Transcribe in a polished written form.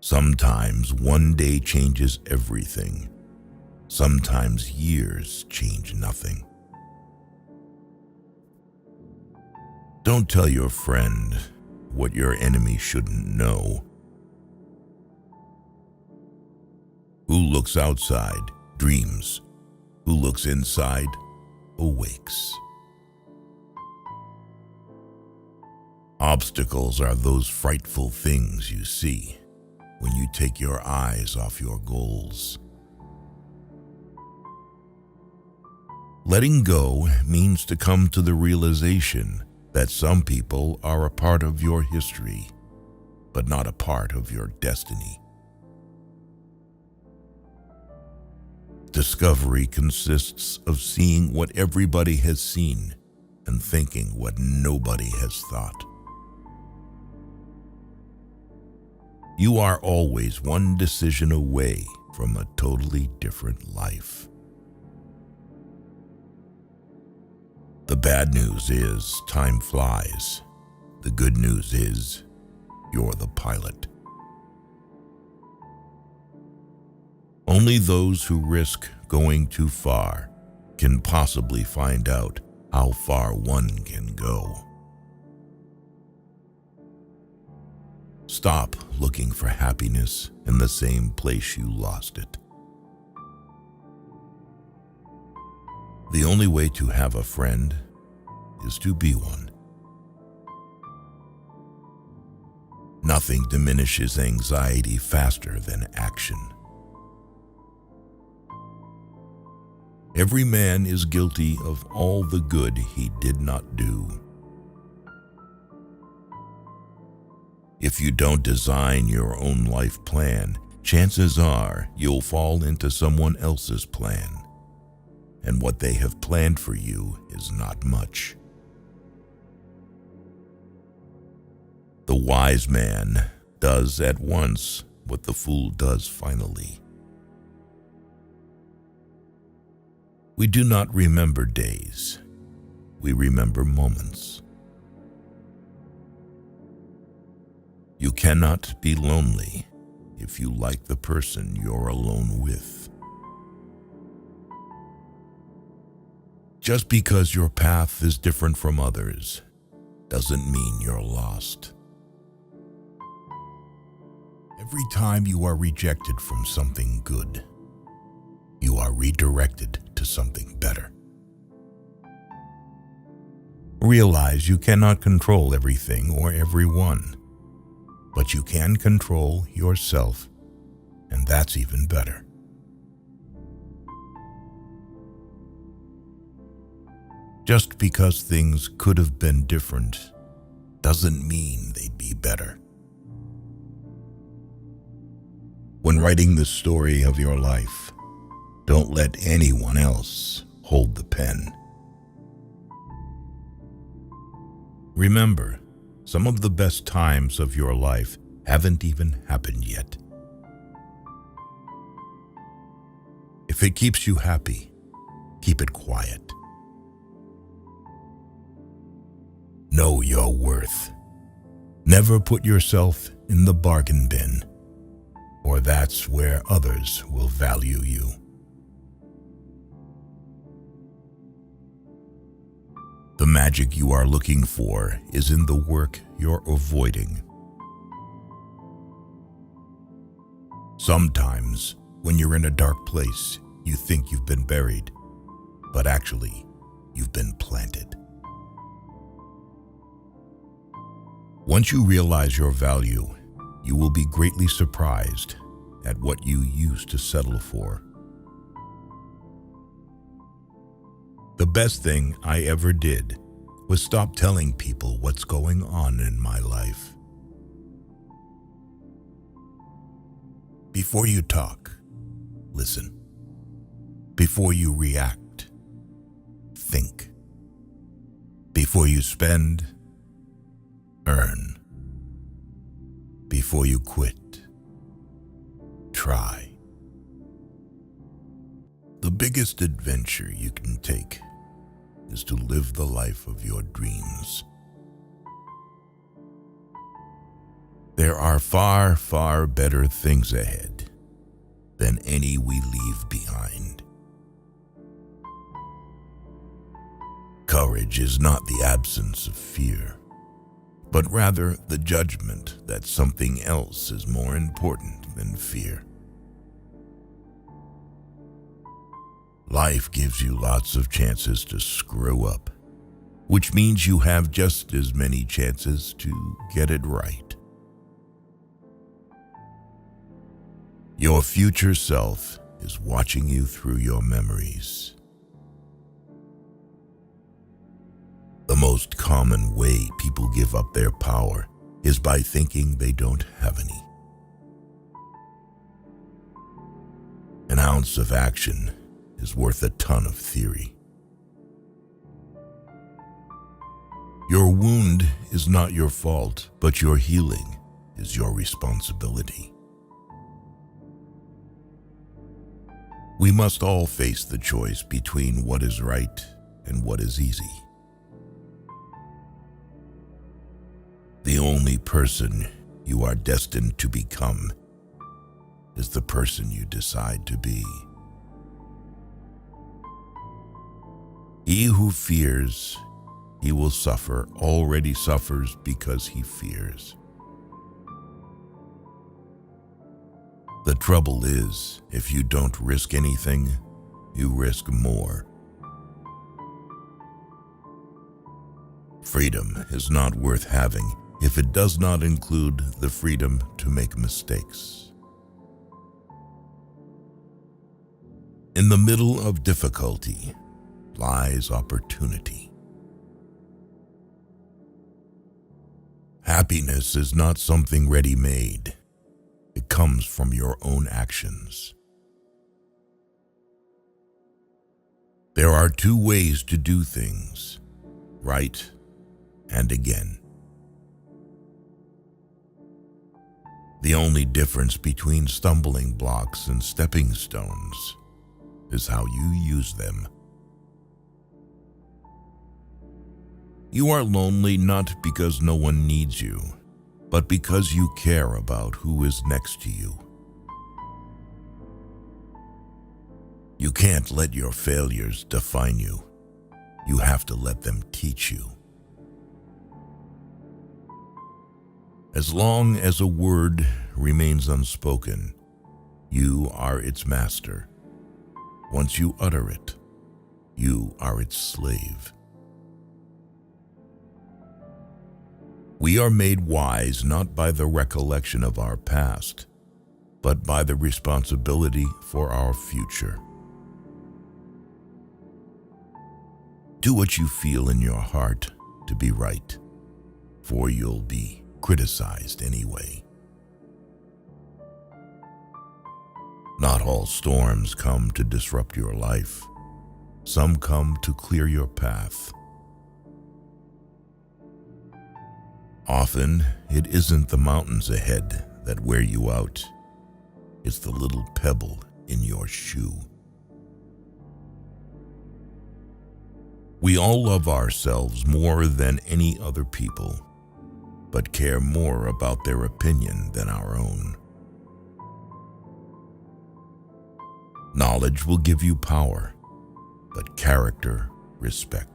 Sometimes one day changes everything. Sometimes years change nothing. Don't tell your friend what your enemy shouldn't know. Who looks outside dreams. Who looks inside awakes. Obstacles are those frightful things you see when you take your eyes off your goals. Letting go means to come to the realization that some people are a part of your history, but not a part of your destiny. Discovery consists of seeing what everybody has seen and thinking what nobody has thought. You are always one decision away from a totally different life. The bad news is time flies. The good news is you're the pilot. Only those who risk going too far can possibly find out how far one can go. Stop looking for happiness in the same place you lost it. The only way to have a friend is to be one. Nothing diminishes anxiety faster than action. Every man is guilty of all the good he did not do. If you don't design your own life plan, chances are you'll fall into someone else's plan, and what they have planned for you is not much. The wise man does at once what the fool does finally. We do not remember days, we remember moments. You cannot be lonely if you like the person you're alone with. Just because your path is different from others doesn't mean you're lost. Every time you are rejected from something good, you are redirected to something better. Realize you cannot control everything or everyone, but you can control yourself, and that's even better. Just because things could have been different doesn't mean they'd be better. When writing the story of your life, don't let anyone else hold the pen. Remember, some of the best times of your life haven't even happened yet. If it keeps you happy, keep it quiet. Know your worth. Never put yourself in the bargain bin, or that's where others will value you. The magic you are looking for is in the work you're avoiding. Sometimes, when you're in a dark place, you think you've been buried, but actually, you've been planted. Once you realize your value, you will be greatly surprised at what you used to settle for. The best thing I ever did was stop telling people what's going on in my life. Before you talk, listen. Before you react, think. Before you spend, earn. Before you quit, try. The biggest adventure you can take is to live the life of your dreams. There are far, far better things ahead than any we leave behind. Courage is not the absence of fear, but rather the judgment that something else is more important than fear. Life gives you lots of chances to screw up, which means you have just as many chances to get it right. Your future self is watching you through your memories. The most common way people give up their power is by thinking they don't have any. An ounce of action is worth a ton of theory. Your wound is not your fault, but your healing is your responsibility. We must all face the choice between what is right and what is easy. The only person you are destined to become is the person you decide to be. He who fears he will suffer already suffers because he fears. The trouble is, if you don't risk anything, you risk more. Freedom is not worth having if it does not include the freedom to make mistakes. In the middle of difficulty lies opportunity. Happiness is not something ready-made. It comes from your own actions. There are two ways to do things, right and again. The only difference between stumbling blocks and stepping stones is how you use them. You are lonely not because no one needs you, but because you care about who is next to you. You can't let your failures define you. You have to let them teach you. As long as a word remains unspoken, you are its master. Once you utter it, you are its slave. We are made wise not by the recollection of our past, but by the responsibility for our future. Do what you feel in your heart to be right, for you'll be criticized anyway. Not all storms come to disrupt your life. Some come to clear your path. Often, it isn't the mountains ahead that wear you out. It's the little pebble in your shoe. We all love ourselves more than any other people, but care more about their opinion than our own. Knowledge will give you power, but character, respect.